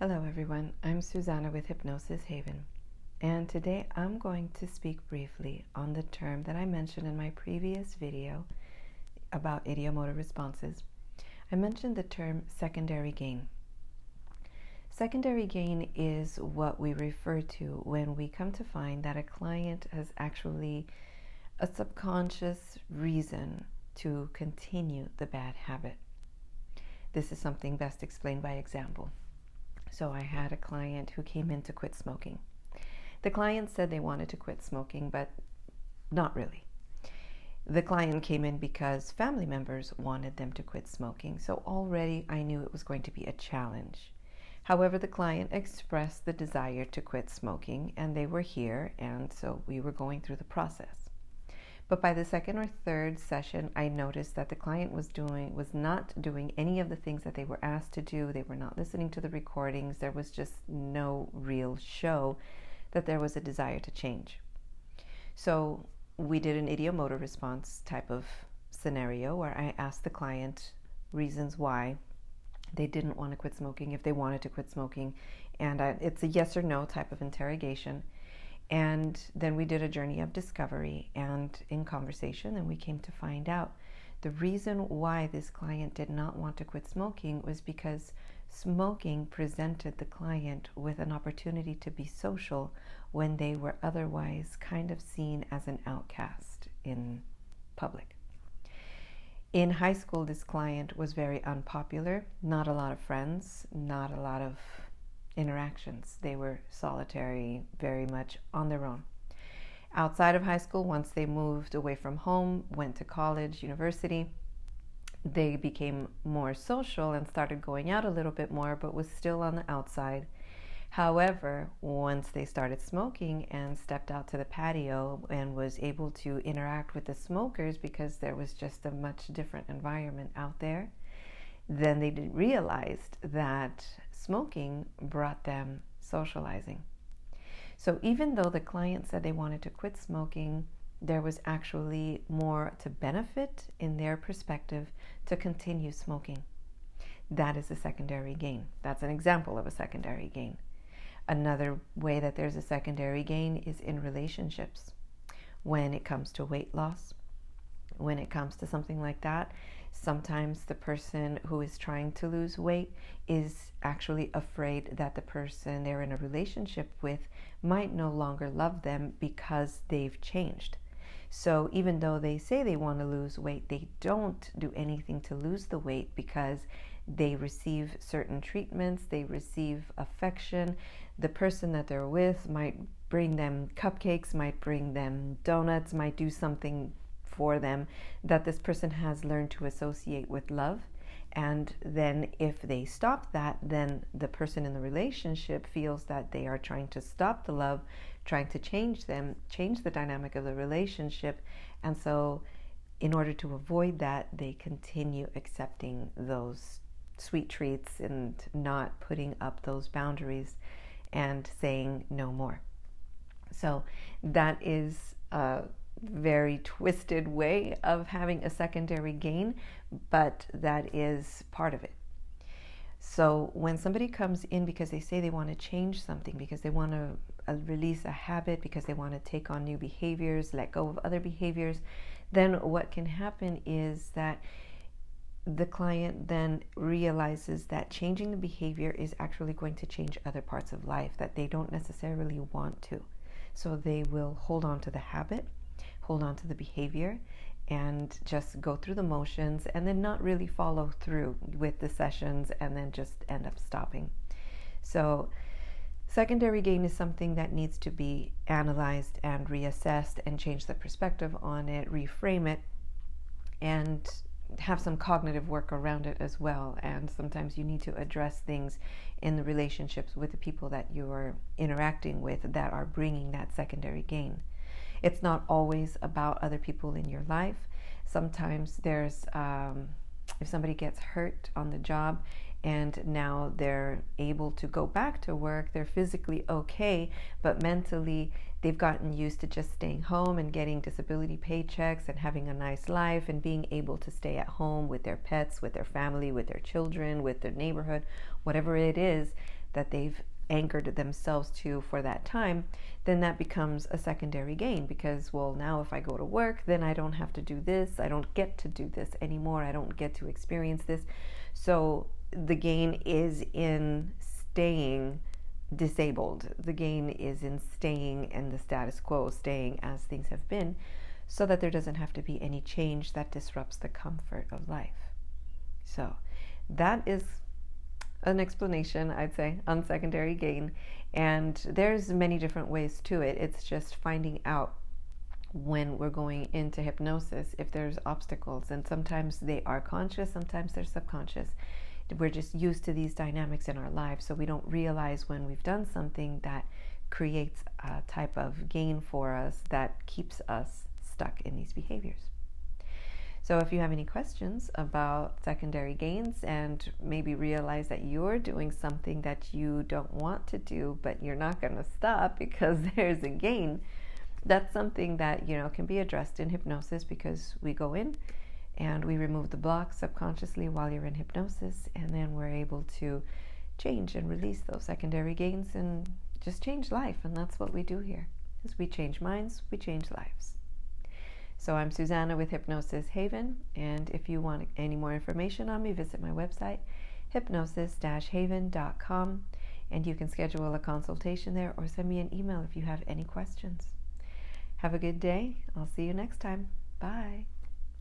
Hello everyone, I'm Susanna with Hypnosis Haven, and today I'm going to speak briefly on the term that I mentioned in my previous video about ideomotor responses. I mentioned the term secondary gain. Secondary gain is what we refer to when we come to find that a client has actually a subconscious reason to continue the bad habit. This is something best explained by example. So I had a client who came in to quit smoking. The client said they wanted to quit smoking, but not really. The client came in because family members wanted them to quit smoking, so already I knew it was going to be a challenge. However, the client expressed the desire to quit smoking, and they were here, and so we were going through the process. But by the second or third session, I noticed that the client was not doing any of the things that they were asked to do. They were not listening to the recordings. There was just no real show that there was a desire to change. So we did an ideomotor response type of scenario where I asked the client reasons why they didn't want to quit smoking, if they wanted to quit smoking, and it's a yes or no type of interrogation. And then we did a journey of discovery and in conversation, and we came to find out the reason why this client did not want to quit smoking was because smoking presented the client with an opportunity to be social when they were otherwise kind of seen as an outcast in public. In high school, this client was very unpopular, not a lot of friends, not a lot of interactions. They were solitary, very much on their own. Outside of high school, once they moved away from home, went to college, university, they became more social and started going out a little bit more, but was still on the outside. However, once they started smoking and stepped out to the patio and was able to interact with the smokers because there was just a much different environment out there, then they realized that smoking brought them socializing. So even though the client said they wanted to quit smoking, there was actually more to benefit in their perspective to continue smoking. That is a secondary gain. That's an example of a secondary gain. Another way that there's a secondary gain is in relationships. When it comes to weight loss, when it comes to something like that, sometimes the person who is trying to lose weight is actually afraid that the person they're in a relationship with might no longer love them because they've changed. So even though they say they want to lose weight, they don't do anything to lose the weight because they receive certain treatments, they receive affection. The person that they're with might bring them cupcakes, might bring them donuts, might do something for them that this person has learned to associate with love. And then if they stop that, then the person in the relationship feels that they are trying to stop the love, trying to change them, change the dynamic of the relationship. And so in order to avoid that, they continue accepting those sweet treats and not putting up those boundaries and saying no more. So that is a very twisted way of having a secondary gain, but that is part of it. So when somebody comes in because they say they want to change something, because they want to release a habit, because they want to take on new behaviors, let go of other behaviors, then what can happen is that the client then realizes that changing the behavior is actually going to change other parts of life that they don't necessarily want to. So they will hold on to the habit, hold on to the behavior, and just go through the motions and then not really follow through with the sessions and then just end up stopping. So secondary gain is something that needs to be analyzed and reassessed and change the perspective on it, reframe it, and have some cognitive work around it as well. And sometimes you need to address things in the relationships with the people that you're interacting with that are bringing that secondary gain. It's not always about other people in your life. Sometimes there's, if somebody gets hurt on the job and now they're able to go back to work, they're physically okay, but mentally they've gotten used to just staying home and getting disability paychecks and having a nice life and being able to stay at home with their pets, with their family, with their children, with their neighborhood, whatever it is. that they've anchored themselves to for that time, then that becomes a secondary gain, because, well, now if I go to work, then I don't have to do this. I don't get to do this anymore. I don't get to experience this. So the gain is in staying disabled. The gain is in staying in the status quo, staying as things have been, so that there doesn't have to be any change that disrupts the comfort of life. So that is an explanation, I'd say, on secondary gain. And there's many different ways to it. It's just finding out when we're going into hypnosis if there's obstacles. And sometimes they are conscious, sometimes they're subconscious. We're just used to these dynamics in our lives, so we don't realize when we've done something that creates a type of gain for us that keeps us stuck in these behaviors. So if you have any questions about secondary gains and maybe realize that you're doing something that you don't want to do, but you're not going to stop because there's a gain, that's something that, can be addressed in hypnosis, because we go in and we remove the blocks subconsciously while you're in hypnosis, and then we're able to change and release those secondary gains and just change life. And that's what we do here. As we change minds, we change lives. So I'm Susanna with Hypnosis Haven, and if you want any more information on me, visit my website, hypnosis-haven.com, and you can schedule a consultation there or send me an email if you have any questions. Have a good day. I'll see you next time. Bye.